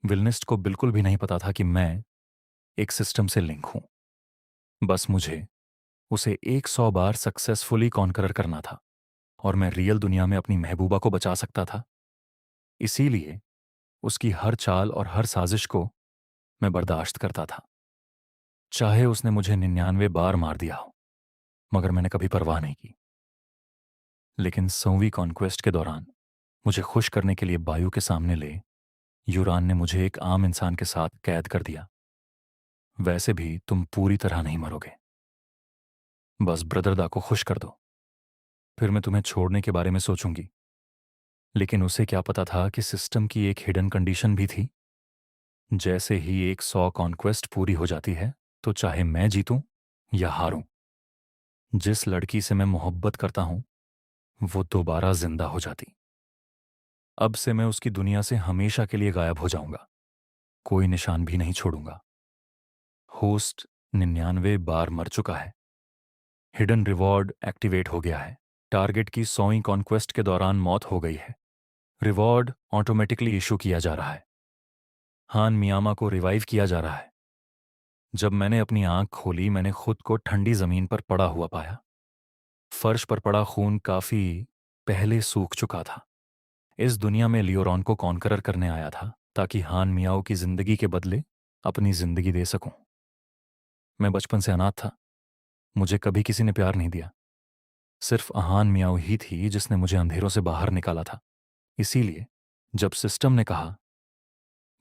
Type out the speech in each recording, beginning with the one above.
विलनिस्ट को बिल्कुल भी नहीं पता था कि मैं एक सिस्टम से लिंक हूं। बस मुझे उसे 100 बार सक्सेसफुली कॉन्करर करना था और मैं रियल दुनिया में अपनी महबूबा को बचा सकता था। इसीलिए उसकी हर चाल और हर साजिश को मैं बर्दाश्त करता था, चाहे उसने मुझे 99 बार मार दिया हो। मगर मैंने कभी परवाह नहीं की। लेकिन 100वीं कॉन्क्वेस्ट के दौरान मुझे खुश करने के लिए बायु के सामने ले यूरान ने मुझे एक आम इंसान के साथ कैद कर दिया। वैसे भी तुम पूरी तरह नहीं मरोगे, बस ब्रदरदा को खुश कर दो, फिर मैं तुम्हें छोड़ने के बारे में सोचूंगी। लेकिन उसे क्या पता था कि सिस्टम की एक हिडन कंडीशन भी थी। जैसे ही एक 100 कॉन्क्वेस्ट पूरी हो जाती है, तो चाहे मैं जीतूं या हारूं, जिस लड़की से मैं मोहब्बत करता हूं वो दोबारा जिंदा हो जाती। अब से मैं उसकी दुनिया से हमेशा के लिए गायब हो जाऊंगा, कोई निशान भी नहीं छोड़ूंगा। होस्ट 99 बार मर चुका है। हिडन रिवॉर्ड एक्टिवेट हो गया है। टारगेट की 100वीं कॉन्क्वेस्ट के दौरान मौत हो गई है। रिवॉर्ड ऑटोमेटिकली इशू किया जा रहा है। हान मियामा को रिवाइव किया जा रहा है। जब मैंने अपनी आंख खोली, मैंने खुद को ठंडी जमीन पर पड़ा हुआ पाया। फर्श पर पड़ा खून काफी पहले सूख चुका था। इस दुनिया में लियोरॉन को कॉन्करर करने आया था, ताकि हान मियाओ की जिंदगी के बदले अपनी जिंदगी दे सकूं। मैं बचपन से अनाथ था, मुझे कभी किसी ने प्यार नहीं दिया। सिर्फ अहान मियाओ ही थी जिसने मुझे अंधेरों से बाहर निकाला था। इसीलिए जब सिस्टम ने कहा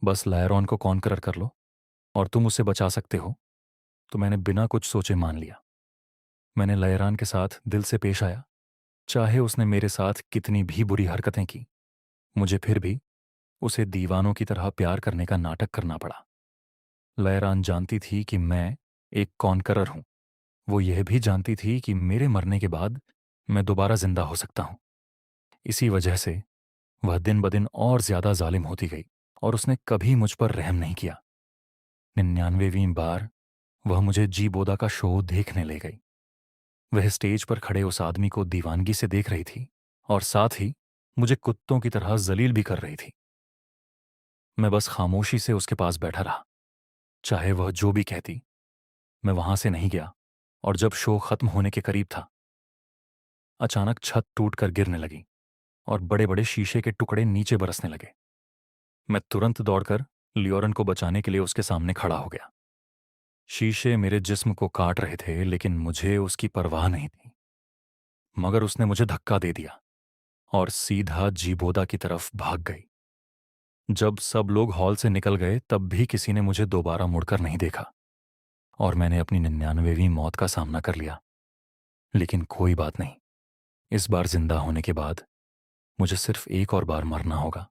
बस लायरॉन को कॉन्करर कर लो और तुम उसे बचा सकते हो, तो मैंने बिना कुछ सोचे मान लिया। मैंने लायरान के साथ दिल से पेश आया, चाहे उसने मेरे साथ कितनी भी बुरी हरकतें की। मुझे फिर भी उसे दीवानों की तरह प्यार करने का नाटक करना पड़ा। लायरान जानती थी कि मैं एक कॉन्करर हूं। वो यह भी जानती थी कि मेरे मरने के बाद मैं दोबारा जिंदा हो सकता हूं। इसी वजह से वह दिन ब दिन और ज्यादा जालिम होती गई और उसने कभी मुझ पर रहम नहीं किया। 99वीं बार वह मुझे जी बोदा का शो देखने ले गई। वह स्टेज पर खड़े उस आदमी को दीवानगी से देख रही थी और साथ ही मुझे कुत्तों की तरह जलील भी कर रही थी। मैं बस खामोशी से उसके पास बैठा रहा, चाहे वह जो भी कहती। मैं वहां से नहीं गया और जब शो खत्म होने के करीब था, अचानक छत टूटकर गिरने लगी और बड़े बड़े शीशे के टुकड़े नीचे बरसने लगे। मैं तुरंत दौड़कर लियोरन को बचाने के लिए उसके सामने खड़ा हो गया। शीशे मेरे जिस्म को काट रहे थे, लेकिन मुझे उसकी परवाह नहीं थी। मगर उसने मुझे धक्का दे दिया और सीधा जीबोदा की तरफ भाग गई। जब सब लोग हॉल से निकल गए, तब भी किसी ने मुझे दोबारा मुड़कर नहीं देखा और मैंने अपनी 99वीं मौत का सामना कर लिया। लेकिन कोई बात नहीं, इस बार जिंदा होने के बाद मुझे सिर्फ एक और बार मरना होगा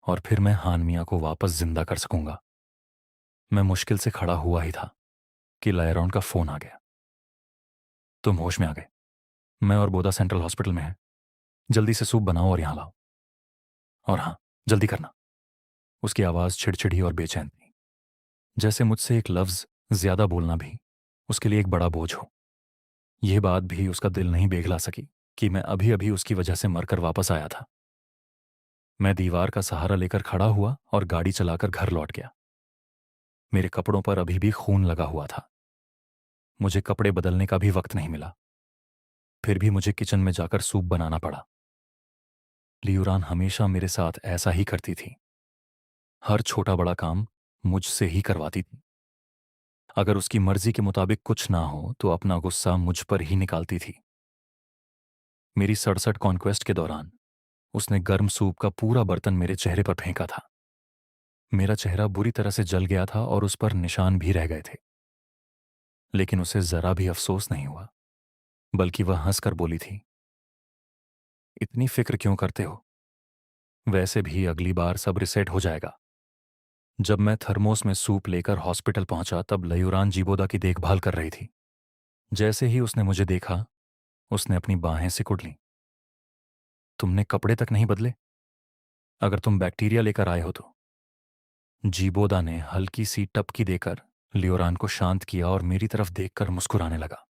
और फिर मैं हान मिया को वापस जिंदा कर सकूंगा। मैं मुश्किल से खड़ा हुआ ही था कि लायरॉन का फोन आ गया। तुम होश में आ गए। मैं और बोदा सेंट्रल हॉस्पिटल में हैं। जल्दी से सूप बनाओ और यहां लाओ। और हाँ, जल्दी करना। उसकी आवाज चिड़चिड़ी और बेचैन थी, जैसे मुझसे एक लफ्ज ज्यादा बोलना भी उसके लिए एक बड़ा बोझ हो। यह बात भी उसका दिल नहीं बेगला सकी कि मैं अभी अभी उसकी वजह से मरकर वापस आया था। मैं दीवार का सहारा लेकर खड़ा हुआ और गाड़ी चलाकर घर लौट गया। मेरे कपड़ों पर अभी भी खून लगा हुआ था। मुझे कपड़े बदलने का भी वक्त नहीं मिला। फिर भी मुझे किचन में जाकर सूप बनाना पड़ा। लियूरान हमेशा मेरे साथ ऐसा ही करती थी। हर छोटा बड़ा काम मुझसे ही करवाती थी। अगर उसकी मर्जी के मुताबिक कुछ ना हो तो अपना गुस्सा मुझ पर ही निकालती थी। मेरी 67 कॉन्क्वेस्ट के दौरान उसने गर्म सूप का पूरा बर्तन मेरे चेहरे पर फेंका था। मेरा चेहरा बुरी तरह से जल गया था और उस पर निशान भी रह गए थे। लेकिन उसे जरा भी अफसोस नहीं हुआ, बल्कि वह हंसकर बोली थी, इतनी फिक्र क्यों करते हो? वैसे भी अगली बार सब रिसेट हो जाएगा। जब मैं थर्मोस में सूप लेकर हॉस्पिटल पहुंचा, तब लयूरान जीबोदा की देखभाल कर रही थी। जैसे ही उसने मुझे देखा, उसने अपनी बाहें सिकुड़ लीं। तुमने कपड़े तक नहीं बदले? अगर तुम बैक्टीरिया लेकर आए हो तो। जीबोदा ने हल्की सी टपकी देकर लियोरान को शांत किया और मेरी तरफ देखकर मुस्कुराने लगा।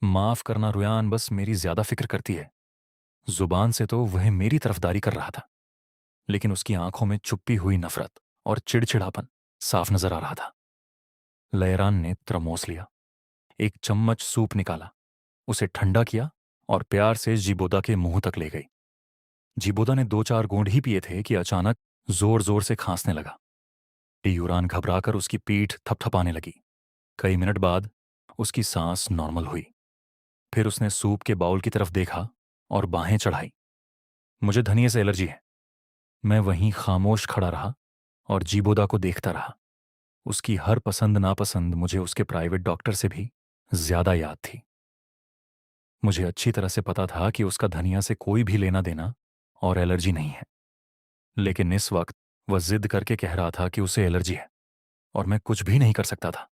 माफ करना रुयान, बस मेरी ज्यादा फिक्र करती है। जुबान से तो वह मेरी तरफदारी कर रहा था, लेकिन उसकी आंखों में छुपी हुई नफरत और चिड़चिड़ापन साफ नजर आ रहा था। लयरान ने त्रमोस लिया, एक चम्मच सूप निकाला, उसे ठंडा किया और प्यार से जीबोदा के मुंह तक ले गई। जीबोदा ने 2-4 घूंट ही पिए थे कि अचानक जोर जोर से खांसने लगा। यूरान घबराकर उसकी पीठ थपथपाने लगी। कई मिनट बाद उसकी सांस नॉर्मल हुई। फिर उसने सूप के बाउल की तरफ देखा और बाहें चढ़ाई। मुझे धनिये से एलर्जी है। मैं वहीं खामोश खड़ा रहा और जीबोदा को देखता रहा। उसकी हर पसंद नापसंद मुझे उसके प्राइवेट डॉक्टर से भी ज्यादा याद थी। मुझे अच्छी तरह से पता था कि उसका धनिया से कोई भी लेना देना और एलर्जी नहीं है, लेकिन इस वक्त वह जिद करके कह रहा था कि उसे एलर्जी है और मैं कुछ भी नहीं कर सकता था।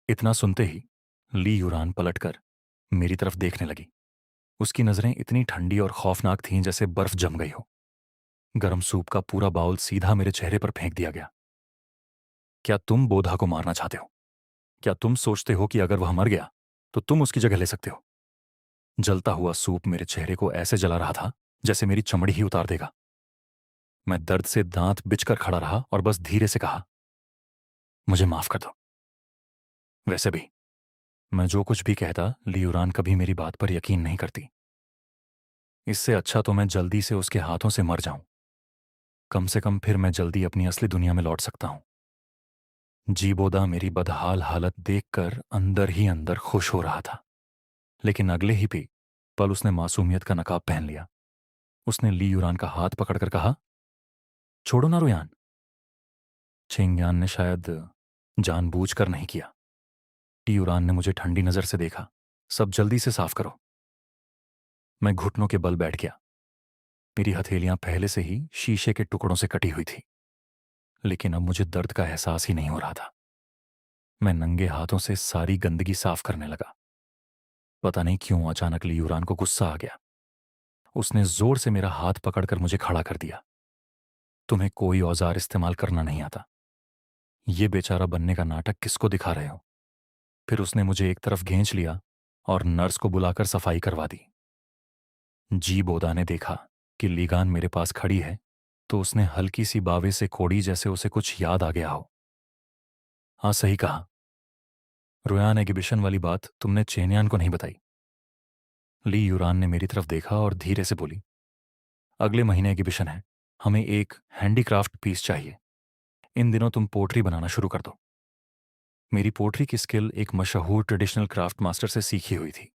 इतना सुनते ही ली यूरान पलटकर मेरी तरफ देखने लगी। उसकी नजरें इतनी ठंडी और खौफनाक थीं जैसे बर्फ जम गई हो। गर्म सूप का पूरा बाउल सीधा मेरे चेहरे पर फेंक दिया गया। क्या तुम बोधा को मारना चाहते हो? क्या तुम सोचते हो कि अगर वह मर गया तो तुम उसकी जगह ले सकते हो? जलता हुआ सूप मेरे चेहरे को ऐसे जला रहा था जैसे मेरी चमड़ी ही उतार देगा। मैं दर्द से दांत बिचकर खड़ा रहा और बस धीरे से कहा, मुझे माफ कर दो। वैसे भी मैं जो कुछ भी कहता, लियूरान कभी मेरी बात पर यकीन नहीं करती। इससे अच्छा तो मैं जल्दी से उसके हाथों से मर जाऊं। कम से कम फिर मैं जल्दी अपनी असली दुनिया में लौट सकता हूं। जीबोदा मेरी बदहाल हालत देखकर अंदर ही अंदर खुश हो रहा था, लेकिन अगले ही पल उसने मासूमियत का नकाब पहन लिया। उसने ली यूरान का हाथ पकड़कर कहा, छोड़ो ना रुयान। चेंगयान ने शायद जानबूझकर नहीं किया। टी यूरान ने मुझे ठंडी नजर से देखा। सब जल्दी से साफ करो। मैं घुटनों के बल बैठ गया। मेरी हथेलियां पहले से ही शीशे के टुकड़ों से कटी हुई थी, लेकिन अब मुझे दर्द का एहसास ही नहीं हो रहा था। मैं नंगे हाथों से सारी गंदगी साफ करने लगा। पता नहीं क्यों अचानक ली यूरान को गुस्सा आ गया। उसने जोर से मेरा हाथ पकड़कर मुझे खड़ा कर दिया। तुम्हें कोई औजार इस्तेमाल करना नहीं आता। ये बेचारा बनने का नाटक किसको दिखा रहे हो? फिर उसने मुझे एक तरफ खींच लिया और नर्स को बुलाकर सफाई करवा दी। जी बोदा ने देखा कि लीगान मेरे पास खड़ी है तो उसने हल्की सी बावे से कोड़ी जैसे उसे कुछ याद आ गया हो। हाँ, सही कहा। रुयान एग्हिबिशन वाली बात तुमने चेन्यान को नहीं बताई। ली यूरान ने मेरी तरफ देखा और धीरे से बोली, अगले महीने एग्हिबिशन है। हमें एक हैंडीक्राफ्ट पीस चाहिए। इन दिनों तुम पोट्री बनाना शुरू कर दो। मेरी पोट्री की स्किल एक मशहूर ट्रेडिशनल क्राफ्ट मास्टर से सीखी हुई थी।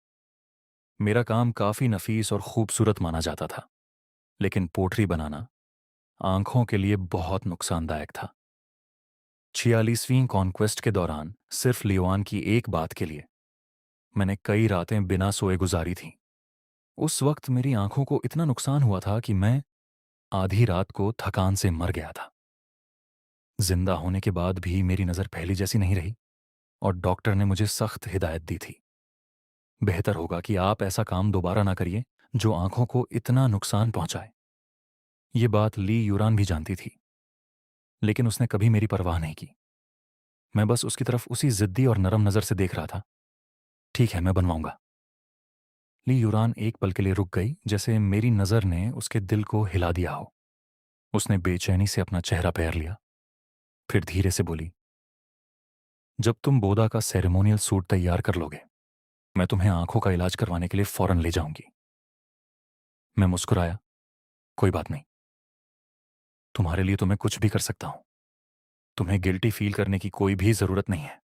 मेरा काम काफी नफीस और खूबसूरत माना जाता था, लेकिन पोट्री बनाना आंखों के लिए बहुत नुकसानदायक था। 46वीं कॉन्क्वेस्ट के दौरान सिर्फ लियोआन की एक बात के लिए मैंने कई रातें बिना सोए गुजारी थीं। उस वक्त मेरी आंखों को इतना नुकसान हुआ था कि मैं आधी रात को थकान से मर गया था। जिंदा होने के बाद भी मेरी नजर पहली जैसी नहीं रही और डॉक्टर ने मुझे सख्त हिदायत दी थी, बेहतर होगा कि आप ऐसा काम दोबारा ना करिए जो आंखों को इतना नुकसान पहुंचाए। ये बात ली यूरान भी जानती थी, लेकिन उसने कभी मेरी परवाह नहीं की। मैं बस उसकी तरफ उसी जिद्दी और नरम नजर से देख रहा था। ठीक है, मैं बनवाऊंगा। ली यूरान एक पल के लिए रुक गई, जैसे मेरी नजर ने उसके दिल को हिला दिया हो। उसने बेचैनी से अपना चेहरा पैर लिया, फिर धीरे से बोली, जब तुम बोदा का सेरेमोनियल सूट तैयार कर लोगे, मैं तुम्हें आंखों का इलाज करवाने के लिए फौरन ले जाऊंगी। मैं मुस्कुराया, कोई बात नहीं। तुम्हारे लिए तो मैं कुछ भी कर सकता हूं। तुम्हें गिल्टी फील करने की कोई भी जरूरत नहीं है।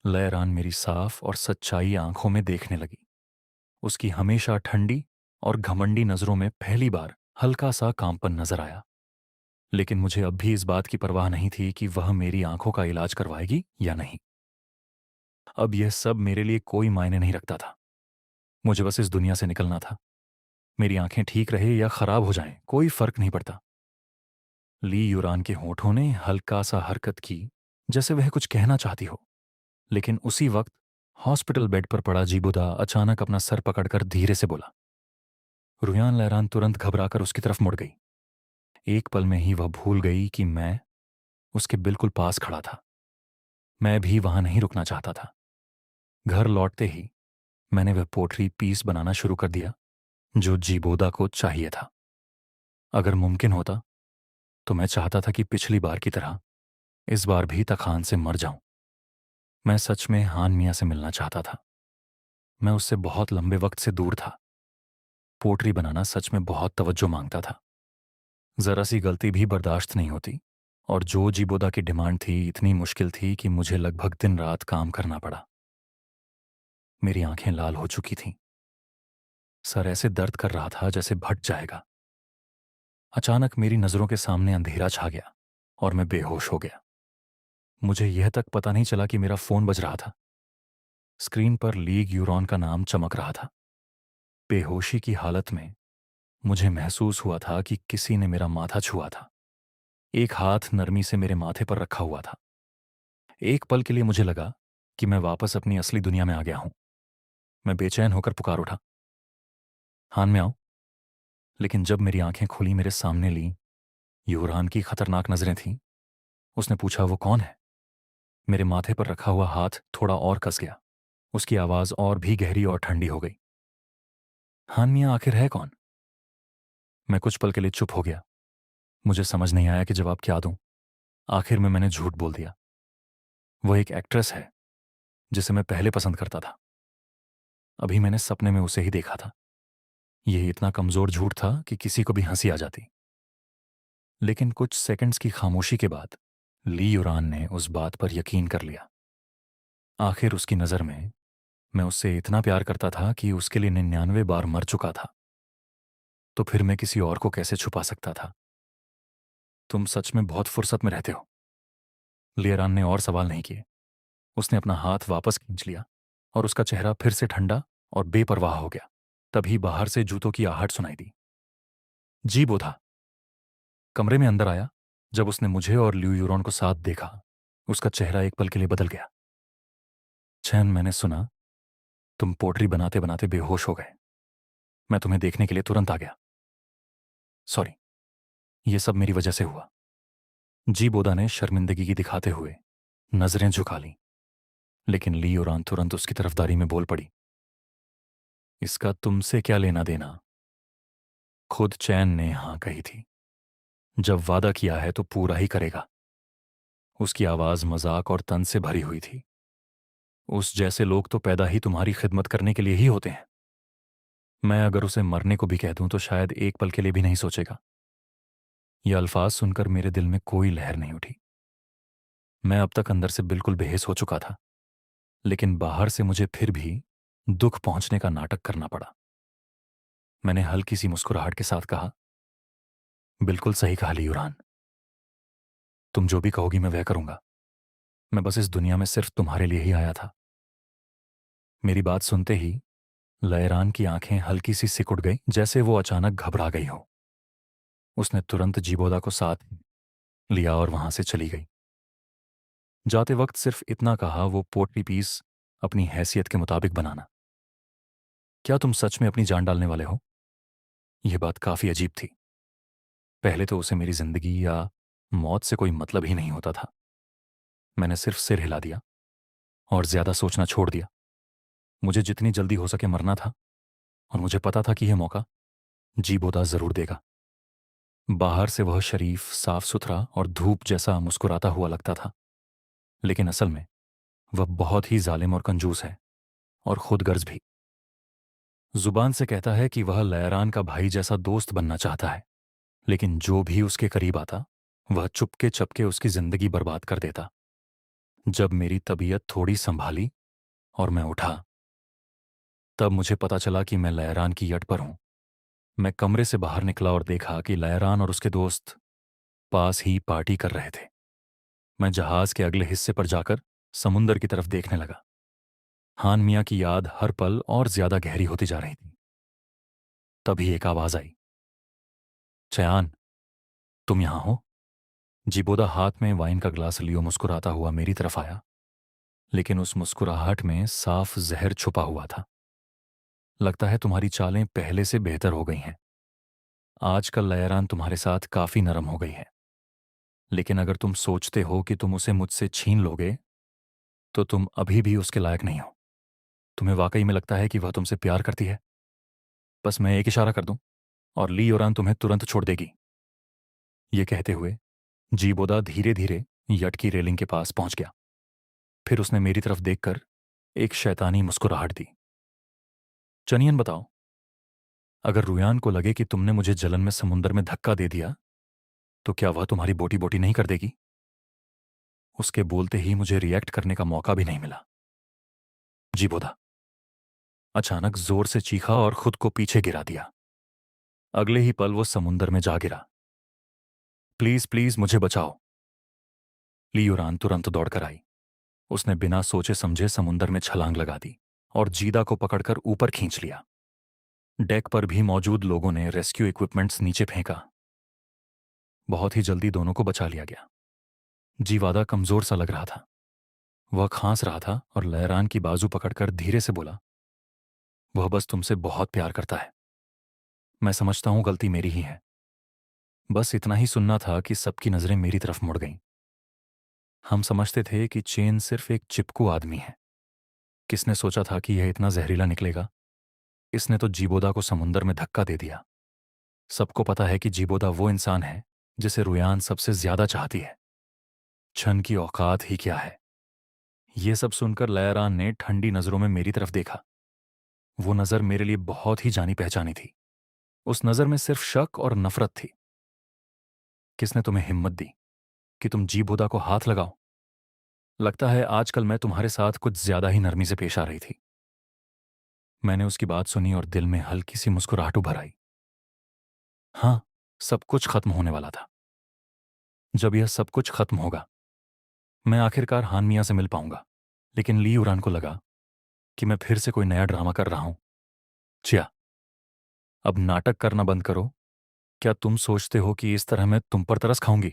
लयरान मेरी साफ और सच्चाई आंखों में देखने लगी। उसकी हमेशा ठंडी और घमंडी नजरों में पहली बार हल्का सा कांपन नजर आया। लेकिन मुझे अब भी इस बात की परवाह नहीं थी कि वह मेरी आंखों का इलाज करवाएगी या नहीं। अब यह सब मेरे लिए कोई मायने नहीं रखता था। मुझे बस इस दुनिया से निकलना था। मेरी आंखें ठीक रहे या खराब हो जाएं, कोई फर्क नहीं पड़ता। ली यूरान के होठों ने हल्का सा हरकत की, जैसे वह कुछ कहना चाहती हो, लेकिन उसी वक्त हॉस्पिटल बेड पर पड़ा जीबुदा अचानक अपना सर पकड़कर धीरे से बोला। रुयान लहरान तुरंत घबराकर उसकी तरफ मुड़ गई। एक पल में ही वह भूल गई कि मैं उसके बिल्कुल पास खड़ा था। मैं भी वहां नहीं रुकना चाहता था। घर लौटते ही मैंने वह पोट्री पीस बनाना शुरू कर दिया जो जीबोदा को चाहिए था। अगर मुमकिन होता तो मैं चाहता था कि पिछली बार की तरह इस बार भी तखान से मर जाऊं। मैं सच में हान मियां से मिलना चाहता था। मैं उससे बहुत लंबे वक्त से दूर था। पोट्री बनाना सच में बहुत तवज्जो मांगता था। जरा सी गलती भी बर्दाश्त नहीं होती। और जो जीबोदा की डिमांड थी इतनी मुश्किल थी कि मुझे लगभग दिन रात काम करना पड़ा। मेरी आंखें लाल हो चुकी थीं। सर ऐसे दर्द कर रहा था जैसे फट जाएगा। अचानक मेरी नजरों के सामने अंधेरा छा गया और मैं बेहोश हो गया। मुझे यह तक पता नहीं चला कि मेरा फोन बज रहा था। स्क्रीन पर लीग यूरॉन का नाम चमक रहा था। बेहोशी की हालत में मुझे महसूस हुआ था कि किसी ने मेरा माथा छुआ था। एक हाथ नरमी से मेरे माथे पर रखा हुआ था। एक पल के लिए मुझे लगा कि मैं वापस अपनी असली दुनिया में आ गया हूं। मैं बेचैन होकर पुकार उठा, हान में आओ। लेकिन जब मेरी आंखें खुली, मेरे सामने ली यूरान की खतरनाक नजरें थीं। उसने पूछा, वो कौन है? मेरे माथे पर रखा हुआ हाथ थोड़ा और कस गया। उसकी आवाज और भी गहरी और ठंडी हो गई। हान मियां आखिर है कौन? मैं कुछ पल के लिए चुप हो गया। मुझे समझ नहीं आया कि जवाब क्या दूं। आखिर में मैंने झूठ बोल दिया। वो एक एक्ट्रेस है जिसे मैं पहले पसंद करता था। अभी मैंने सपने में उसे ही देखा था। यह इतना कमजोर झूठ था कि किसी को भी हंसी आ जाती। लेकिन कुछ सेकंड्स की खामोशी के बाद ली यूरान ने उस बात पर यकीन कर लिया। आखिर उसकी नजर में मैं उससे इतना प्यार करता था कि उसके लिए 99 बार मर चुका था। तो फिर मैं किसी और को कैसे छुपा सकता था? तुम सच में बहुत फुर्सत में रहते हो। लियरान ने और सवाल नहीं किए। उसने अपना हाथ वापस खींच लिया और उसका चेहरा फिर से ठंडा और बेपरवाह हो गया। तभी बाहर से जूतों की आहट सुनाई दी। जी बोधा कमरे में अंदर आया। जब उसने मुझे और ल्यू यूरॉन को साथ देखा, उसका चेहरा एक पल के लिए बदल गया। चैन, मैंने सुना तुम पोट्री बनाते बनाते बेहोश हो गए। मैं तुम्हें देखने के लिए तुरंत आ गया। सॉरी, ये सब मेरी वजह से हुआ। जी बोधा ने शर्मिंदगी की दिखाते हुए नजरें झुका लीं। लेकिन ली यूरान तुरंत उसकी तरफदारी में बोल पड़ी, इसका तुमसे क्या लेना देना? खुद चैन ने हाँ कही थी। जब वादा किया है तो पूरा ही करेगा। उसकी आवाज मजाक और तंज से भरी हुई थी। उस जैसे लोग तो पैदा ही तुम्हारी खिदमत करने के लिए ही होते हैं। मैं अगर उसे मरने को भी कह दूं तो शायद एक पल के लिए भी नहीं सोचेगा। ये अल्फाज सुनकर मेरे दिल में कोई लहर नहीं उठी। मैं अब तक अंदर से बिल्कुल बेहिस हो चुका था। लेकिन बाहर से मुझे फिर भी दुख पहुंचने का नाटक करना पड़ा। मैंने हल्की सी मुस्कुराहट के साथ कहा, बिल्कुल सही कहा ली यूरान। तुम जो भी कहोगी मैं वह करूंगा। मैं बस इस दुनिया में सिर्फ तुम्हारे लिए ही आया था। मेरी बात सुनते ही लयरान की आंखें हल्की सी सिकुड़ गई, जैसे वो अचानक घबरा गई हो। उसने तुरंत जीबोदा को साथ लिया और वहां से चली गई। जाते वक्त सिर्फ इतना कहा, वो पोटली पीस अपनी हैसियत के मुताबिक बनाना। क्या तुम सच में अपनी जान डालने वाले हो? यह बात काफी अजीब थी। पहले तो उसे मेरी जिंदगी या मौत से कोई मतलब ही नहीं होता था। मैंने सिर्फ सिर हिला दिया और ज्यादा सोचना छोड़ दिया। मुझे जितनी जल्दी हो सके मरना था और मुझे पता था कि यह मौका जीबोदा जरूर देगा। बाहर से वह शरीफ, साफ सुथरा और धूप जैसा मुस्कुराता हुआ लगता था। लेकिन असल में वह बहुत ही जालिम और कंजूस है और खुदगर्ज भी। जुबान से कहता है कि वह लयरान का भाई जैसा दोस्त बनना चाहता है, लेकिन जो भी उसके करीब आता वह चुपके चपके उसकी जिंदगी बर्बाद कर देता। जब मेरी तबीयत थोड़ी संभाली और मैं उठा, तब मुझे पता चला कि मैं लयरान की यट पर हूं। मैं कमरे से बाहर निकला और देखा कि लयरान और उसके दोस्त पास ही पार्टी कर रहे थे। मैं जहाज के अगले हिस्से पर जाकर समुंदर की तरफ देखने लगा। हान मियां की याद हर पल और ज्यादा गहरी होती जा रही थी। तभी एक आवाज आई, चयान, तुम यहां हो? जिबोदा हाथ में वाइन का ग्लास लियो मुस्कुराता हुआ मेरी तरफ आया, लेकिन उस मुस्कुराहट में साफ जहर छुपा हुआ था। लगता है तुम्हारी चालें पहले से बेहतर हो गई हैं। आजकल लयरान तुम्हारे साथ काफी नरम हो गई है। लेकिन अगर तुम सोचते हो कि तुम उसे मुझसे छीन लोगे, तो तुम अभी भी उसके लायक नहीं हो। तुम्हें वाकई में लगता है कि वह तुमसे प्यार करती है? बस मैं एक इशारा कर दूं और ली योरान तुम्हें तुरंत छोड़ देगी। ये कहते हुए जीबोदा धीरे धीरे यट की रेलिंग के पास पहुंच गया। फिर उसने मेरी तरफ देखकर एक शैतानी मुस्कुराहट दी। चनियन बताओ, अगर रुयान को लगे कि तुमने मुझे जलन में समुंदर में धक्का दे दिया तो क्या वह तुम्हारी बोटी बोटी नहीं कर देगी? उसके बोलते ही मुझे रिएक्ट करने का मौका भी नहीं मिला। जीबोदा अचानक जोर से चीखा और खुद को पीछे गिरा दिया। अगले ही पल वो समुंदर में जा गिरा। प्लीज प्लीज मुझे बचाओ। लियोरान तुरंत दौड़कर आई। उसने बिना सोचे समझे समुंदर में छलांग लगा दी और जीदा को पकड़कर ऊपर खींच लिया। डेक पर भी मौजूद लोगों ने रेस्क्यू इक्विपमेंट्स नीचे फेंका। बहुत ही जल्दी दोनों को बचा लिया गया। जीवादा कमजोर सा लग रहा था। वह खांस रहा था और लहरान की बाजू पकड़कर धीरे से बोला, वह बस तुमसे बहुत प्यार करता है। मैं समझता हूं गलती मेरी ही है। बस इतना ही सुनना था कि सबकी नजरें मेरी तरफ मुड़ गईं। हम समझते थे कि चेन सिर्फ एक चिपकू आदमी है। किसने सोचा था कि यह इतना जहरीला निकलेगा? इसने तो जीबोदा को समुंदर में धक्का दे दिया। सबको पता है कि जीबोदा वो इंसान है जिसे रुयान सबसे ज्यादा चाहती है। छन की औकात ही क्या है। ये सब सुनकर लयरान ने ठंडी नजरों में मेरी तरफ देखा। वो नजर मेरे लिए बहुत ही जानी पहचानी थी। उस नजर में सिर्फ शक और नफरत थी। किसने तुम्हें हिम्मत दी कि तुम जीबोदा को हाथ लगाओ? लगता है आजकल मैं तुम्हारे साथ कुछ ज्यादा ही नरमी से पेश आ रही थी। मैंने उसकी बात सुनी और दिल में हल्की सी मुस्कुराहट उभर आई। हाँ, सब कुछ खत्म होने वाला था। जब यह सब कुछ खत्म होगा मैं आखिरकार हान मियां से मिल पाऊंगा। लेकिन ली उरान को लगा कि मैं फिर से कोई नया ड्रामा कर रहा हूं। चिया, अब नाटक करना बंद करो। क्या तुम सोचते हो कि इस तरह मैं तुम पर तरस खाऊंगी?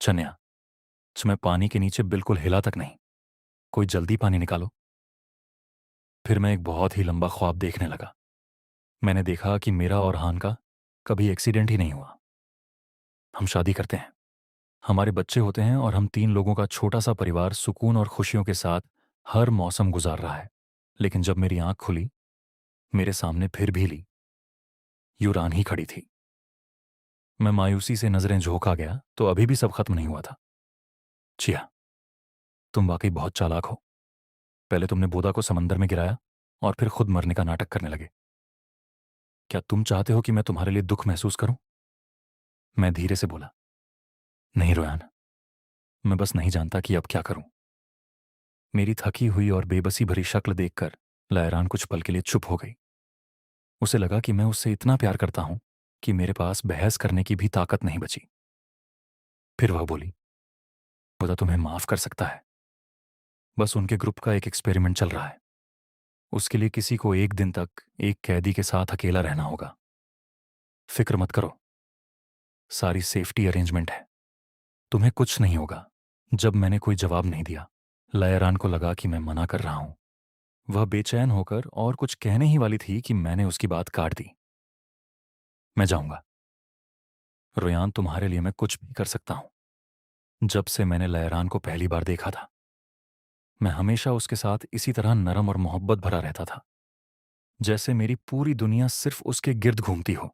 चन्या, मैं पानी के नीचे बिल्कुल हिला तक नहीं। कोई जल्दी पानी निकालो। फिर मैं एक बहुत ही लंबा ख्वाब देखने लगा। मैंने देखा कि मेरा और हान का कभी एक्सीडेंट ही नहीं हुआ। हम शादी करते हैं, हमारे बच्चे होते हैं और हम 3 लोगों का छोटा सा परिवार सुकून और खुशियों के साथ हर मौसम गुजार रहा है। लेकिन जब मेरी आंख खुली, मेरे सामने फिर भी ली यूरान ही खड़ी थी। मैं मायूसी से नजरें झोंका गया तो अभी भी सब खत्म नहीं हुआ था। चिया, तुम वाकई बहुत चालाक हो। पहले तुमने बोदा को समंदर में गिराया और फिर खुद मरने का नाटक करने लगे। क्या तुम चाहते हो कि मैं तुम्हारे लिए दुख महसूस करूं? मैं धीरे से बोला, नहीं रोयान, मैं बस नहीं जानता कि अब क्या करूं। मेरी थकी हुई और बेबसी भरी शक्ल देखकर लयरान कुछ पल के लिए चुप हो गई। उसे लगा कि मैं उससे इतना प्यार करता हूं कि मेरे पास बहस करने की भी ताकत नहीं बची। फिर वह बोली, बोदा तुम्हें माफ कर सकता है। बस उनके ग्रुप का एक एक्सपेरिमेंट चल रहा है। उसके लिए किसी को एक दिन तक एक कैदी के साथ अकेला रहना होगा। फिक्र मत करो, सारी सेफ्टी अरेंजमेंट है। तुम्हें कुछ नहीं होगा। जब मैंने कोई जवाब नहीं दिया, लयरान को लगा कि मैं मना कर रहा हूं। वह बेचैन होकर और कुछ कहने ही वाली थी कि मैंने उसकी बात काट दी। मैं जाऊंगा रोयान, तुम्हारे लिए मैं कुछ भी कर सकता हूं। जब से मैंने लयरान को पहली बार देखा था, मैं हमेशा उसके साथ इसी तरह नरम और मोहब्बत भरा रहता था, जैसे मेरी पूरी दुनिया सिर्फ उसके गिर्द घूमती हो।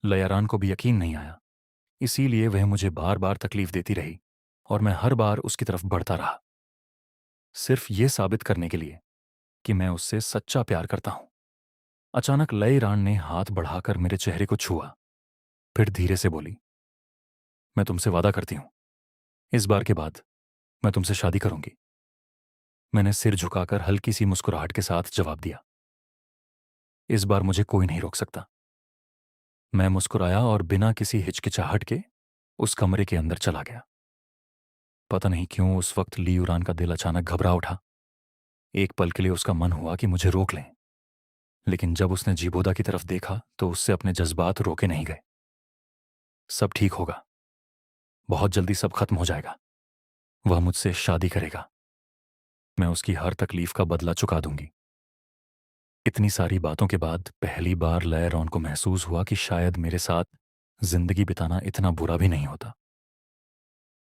लयरान को भी यकीन नहीं आया, इसीलिए वह मुझे बार बार तकलीफ देती रही और मैं हर बार उसकी तरफ बढ़ता रहा, सिर्फ ये साबित करने के लिए कि मैं उससे सच्चा प्यार करता हूं। अचानक लयरान ने हाथ बढ़ाकर मेरे चेहरे को छुआ, फिर धीरे से बोली, मैं तुमसे वादा करती हूं, इस बार के बाद मैं तुमसे शादी करूंगी। मैंने सिर झुकाकर हल्की सी मुस्कुराहट के साथ जवाब दिया, इस बार मुझे कोई नहीं रोक सकता। मैं मुस्कुराया और बिना किसी हिचकिचाहट के उस कमरे के अंदर चला गया। पता नहीं क्यों उस वक्त ली उरान का दिल अचानक घबरा उठा। एक पल के लिए उसका मन हुआ कि मुझे रोक लें, लेकिन जब उसने जीबोदा की तरफ देखा तो उससे अपने जज्बात रोके नहीं गए। सब ठीक होगा, बहुत जल्दी सब खत्म हो जाएगा। वह मुझसे शादी करेगा, मैं उसकी हर तकलीफ का बदला चुका दूंगी। इतनी सारी बातों के बाद पहली बार लयरॉन को महसूस हुआ कि शायद मेरे साथ जिंदगी बिताना इतना बुरा भी नहीं होता।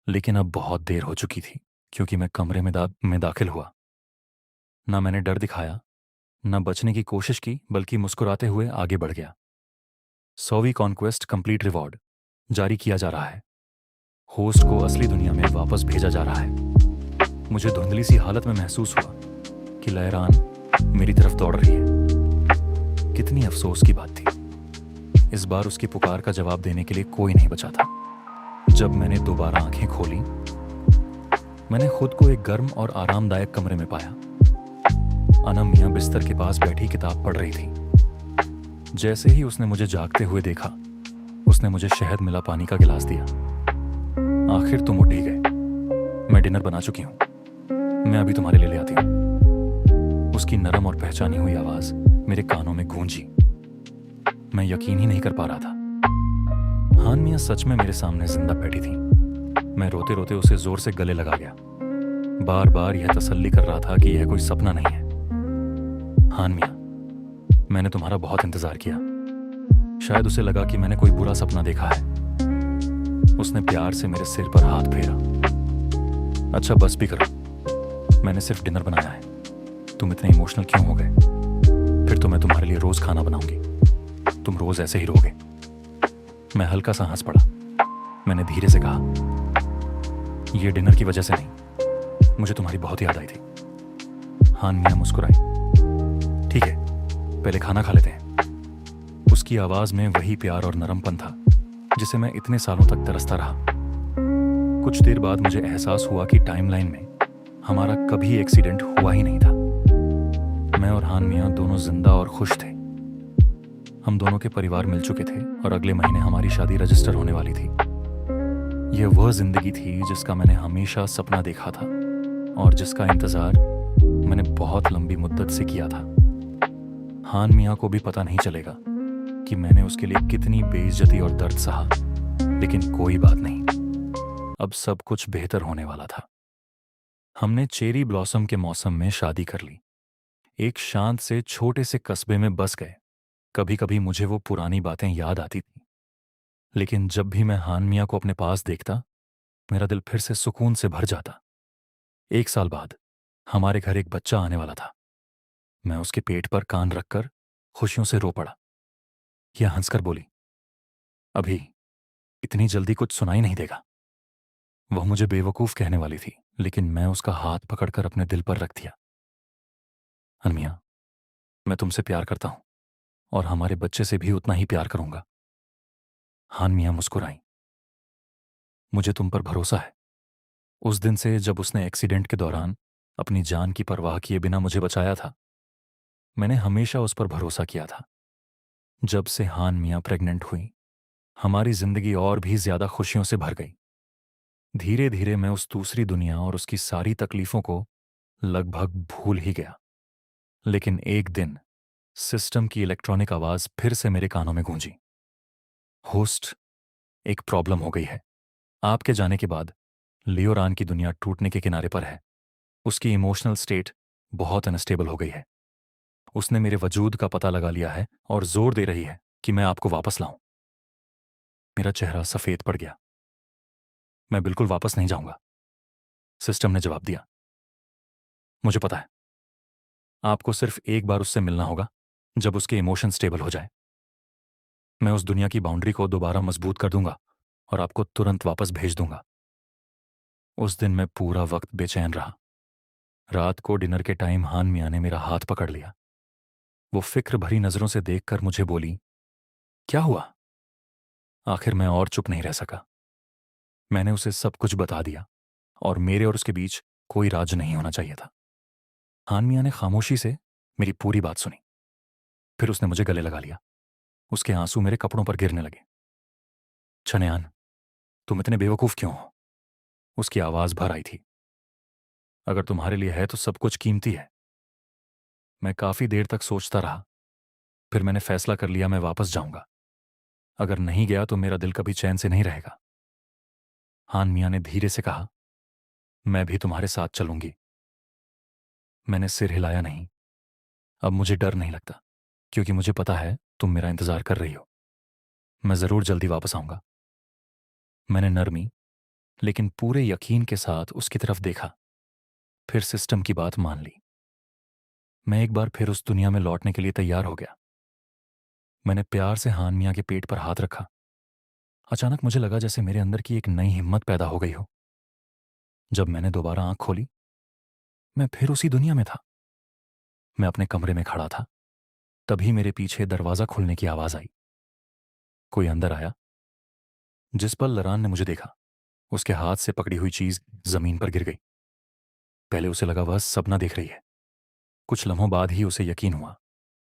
लेकिन अब बहुत देर हो चुकी थी, क्योंकि मैं कमरे में दाखिल हुआ। ना मैंने डर दिखाया, न बचने की कोशिश की, बल्कि मुस्कुराते हुए आगे बढ़ गया। 100वीं कॉन्क्वेस्ट कंप्लीट रिवॉर्ड। जारी किया जा रहा है। होस्ट को असली दुनिया में वापस भेजा जा रहा है। मुझे धुंधली सी हालत में महसूस हुआ कि लहरान मेरी तरफ दौड़ रही है। कितनी अफसोस की बात थी। इस बार उसकी पुकार का जवाब देने के लिए कोई नहीं बचा था। जब मैंने दोबारा आंखें खोली, मैंने खुद को एक गर्म और आरामदायक कमरे में पाया। अनम मियां बिस्तर के पास बैठी किताब पढ़ रही थी। जैसे ही उसने मुझे जागते हुए देखा, उसने मुझे शहद मिला पानी का गिलास दिया। आखिर तुम उठ ही गए। मैं डिनर बना चुकी हूँ, मैं अभी तुम्हारे लिए ले आती हूँ। उसकी नरम और पहचानी हुई आवाज मेरे कानों में गूंजी। मैं यकीन ही नहीं कर पा रहा था। हान मियां सच में मेरे सामने जिंदा बैठी थी। मैं रोते रोते उसे जोर से गले लगा गया, बार बार यह तसल्ली कर रहा था कि यह कोई सपना नहीं है। हान मियां, मैंने तुम्हारा बहुत इंतजार किया। शायद उसे लगा कि मैंने कोई बुरा सपना देखा है। उसने प्यार से मेरे सिर पर हाथ फेरा। अच्छा बस भी करो, मैंने सिर्फ डिनर बनाया है। तुम इतने इमोशनल क्यों हो गए? फिर तो मैं तुम्हारे लिए रोज खाना बनाऊंगी, तुम रोज ऐसे ही रहोगे। मैं हल्का सा हंस पड़ा। मैंने धीरे से कहा, यह डिनर की वजह से नहीं, मुझे तुम्हारी बहुत याद आई थी। हान मियां मुस्कुराई। ठीक है, पहले खाना खा लेते हैं। उसकी आवाज में वही प्यार और नरमपन था जिसे मैं इतने सालों तक तरसता रहा। कुछ देर बाद मुझे एहसास हुआ कि टाइमलाइन में हमारा कभी एक्सीडेंट हुआ ही नहीं था। मैं और हान मियां दोनों जिंदा और खुश थे। हम दोनों के परिवार मिल चुके थे और अगले महीने हमारी शादी रजिस्टर होने वाली थी। यह वह जिंदगी थी जिसका मैंने हमेशा सपना देखा था और जिसका इंतजार मैंने बहुत लंबी मुद्दत से किया था। हान मियां को भी पता नहीं चलेगा कि मैंने उसके लिए कितनी बेइज्जती और दर्द सहा, लेकिन कोई बात नहीं, अब सब कुछ बेहतर होने वाला था। हमने चेरी ब्लॉसम के मौसम में शादी कर ली। एक शांत से छोटे से कस्बे में बस गए। कभी कभी मुझे वो पुरानी बातें याद आती थी, लेकिन जब भी मैं हान मियां को अपने पास देखता, मेरा दिल फिर से सुकून से भर जाता। 1 साल बाद हमारे घर एक बच्चा आने वाला था। मैं उसके पेट पर कान रखकर खुशियों से रो पड़ा। यह हंसकर बोली, अभी इतनी जल्दी कुछ सुनाई नहीं देगा। वह मुझे बेवकूफ कहने वाली थी, लेकिन मैं उसका हाथ पकड़कर अपने दिल पर रख दिया। अनमिया, मैं तुमसे प्यार करता हूं और हमारे बच्चे से भी उतना ही प्यार करूंगा। हान मियां मुस्कुराई। मुझे तुम पर भरोसा है। उस दिन से जब उसने एक्सीडेंट के दौरान अपनी जान की परवाह किए बिना मुझे बचाया था, मैंने हमेशा उस पर भरोसा किया था। जब से हान मियां प्रेग्नेंट हुई, हमारी जिंदगी और भी ज्यादा खुशियों से भर गई। धीरे धीरे मैं उस दूसरी दुनिया और उसकी सारी तकलीफों को लगभग भूल ही गया। लेकिन एक दिन सिस्टम की इलेक्ट्रॉनिक आवाज फिर से मेरे कानों में गूंजी। होस्ट, एक प्रॉब्लम हो गई है। आपके जाने के बाद लियोरान की दुनिया टूटने के किनारे पर है। उसकी इमोशनल स्टेट बहुत अनस्टेबल हो गई है। उसने मेरे वजूद का पता लगा लिया है और जोर दे रही है कि मैं आपको वापस लाऊं। मेरा चेहरा सफेद पड़ गया। मैं बिल्कुल वापस नहीं जाऊंगा, सिस्टम ने जवाब दिया। मुझे पता है, आपको सिर्फ एक बार उससे मिलना होगा जब उसके इमोशन स्टेबल हो जाए। मैं उस दुनिया की बाउंड्री को दोबारा मजबूत कर दूंगा और आपको तुरंत वापस भेज दूंगा। उस दिन मैं पूरा वक्त बेचैन रहा। रात को डिनर के टाइम हान मियां ने मेरा हाथ पकड़ लिया। वो फिक्र भरी नजरों से देखकर मुझे बोली, क्या हुआ? आखिर मैं और चुप नहीं रह सका। मैंने उसे सब कुछ बता दिया और मेरे और उसके बीच कोई राज नहीं होना चाहिए था। हान मियां ने खामोशी से मेरी पूरी बात सुनी। फिर उसने मुझे गले लगा लिया। उसके आंसू मेरे कपड़ों पर गिरने लगे। छनयान, तुम इतने बेवकूफ क्यों हो? उसकी आवाज भर आई थी। अगर तुम्हारे लिए है तो सब कुछ कीमती है। मैं काफी देर तक सोचता रहा। फिर मैंने फैसला कर लिया, मैं वापस जाऊंगा। अगर नहीं गया तो मेरा दिल कभी चैन से नहीं रहेगा। हान मियां ने धीरे से कहा, मैं भी तुम्हारे साथ चलूंगी। मैंने सिर हिलाया नहीं। अब मुझे डर नहीं लगता, क्योंकि मुझे पता है तुम मेरा इंतजार कर रही हो। मैं जरूर जल्दी वापस आऊंगा। मैंने नरमी लेकिन पूरे यकीन के साथ उसकी तरफ देखा। फिर सिस्टम की बात मान ली। मैं एक बार फिर उस दुनिया में लौटने के लिए तैयार हो गया। मैंने प्यार से हान मियां के पेट पर हाथ रखा। अचानक मुझे लगा जैसे मेरे अंदर की एक नई हिम्मत पैदा हो गई हो। जब मैंने दोबारा आंख खोली, मैं फिर उसी दुनिया में था। मैं अपने कमरे में खड़ा था। तभी मेरे पीछे दरवाजा खुलने की आवाज आई। कोई अंदर आया। जिस पल लरान ने मुझे देखा, उसके हाथ से पकड़ी हुई चीज जमीन पर गिर गई। पहले उसे लगा वह सपना देख रही है। कुछ लम्हों बाद ही उसे यकीन हुआ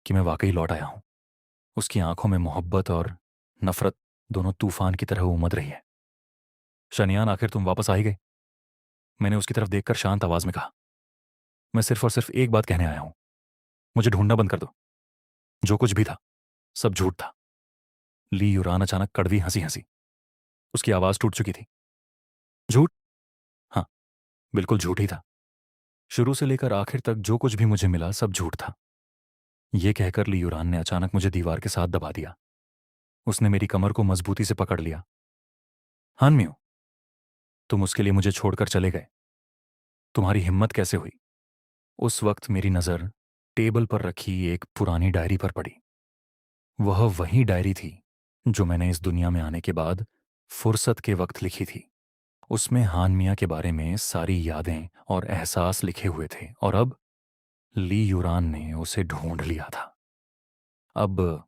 कि मैं वाकई लौट आया हूं। उसकी आंखों में मोहब्बत और नफरत दोनों तूफान की तरह उमड़ रही है। शनियान, आखिर तुम वापस आ ही गए। मैंने उसकी तरफ देखकर शांत आवाज में कहा। मैं सिर्फ और सिर्फ एक बात कहने आया हूं। मुझे ढूंढना बंद कर दो। जो कुछ भी था, सब झूठ था। ली यूरान अचानक कड़वी हंसी हंसी। उसकी आवाज टूट चुकी थी। झूठ? हाँ, बिल्कुल झूठ ही था। शुरू से लेकर आखिर तक जो कुछ भी मुझे मिला सब झूठ था। यह कहकर ली यूरान ने अचानक मुझे दीवार के साथ दबा दिया। उसने मेरी कमर को मजबूती से पकड़ लिया। हानम्यू, तुम उसके लिए मुझे छोड़कर चले गए। तुम्हारी हिम्मत कैसे हुई? उस वक्त मेरी नजर टेबल पर रखी एक पुरानी डायरी पर पड़ी। वह वही डायरी थी जो मैंने इस दुनिया में आने के बाद फुर्सत के वक्त लिखी थी। उसमें हान मिया के बारे में सारी यादें और एहसास लिखे हुए थे, और अब ली यूरान ने उसे ढूंढ लिया था। अब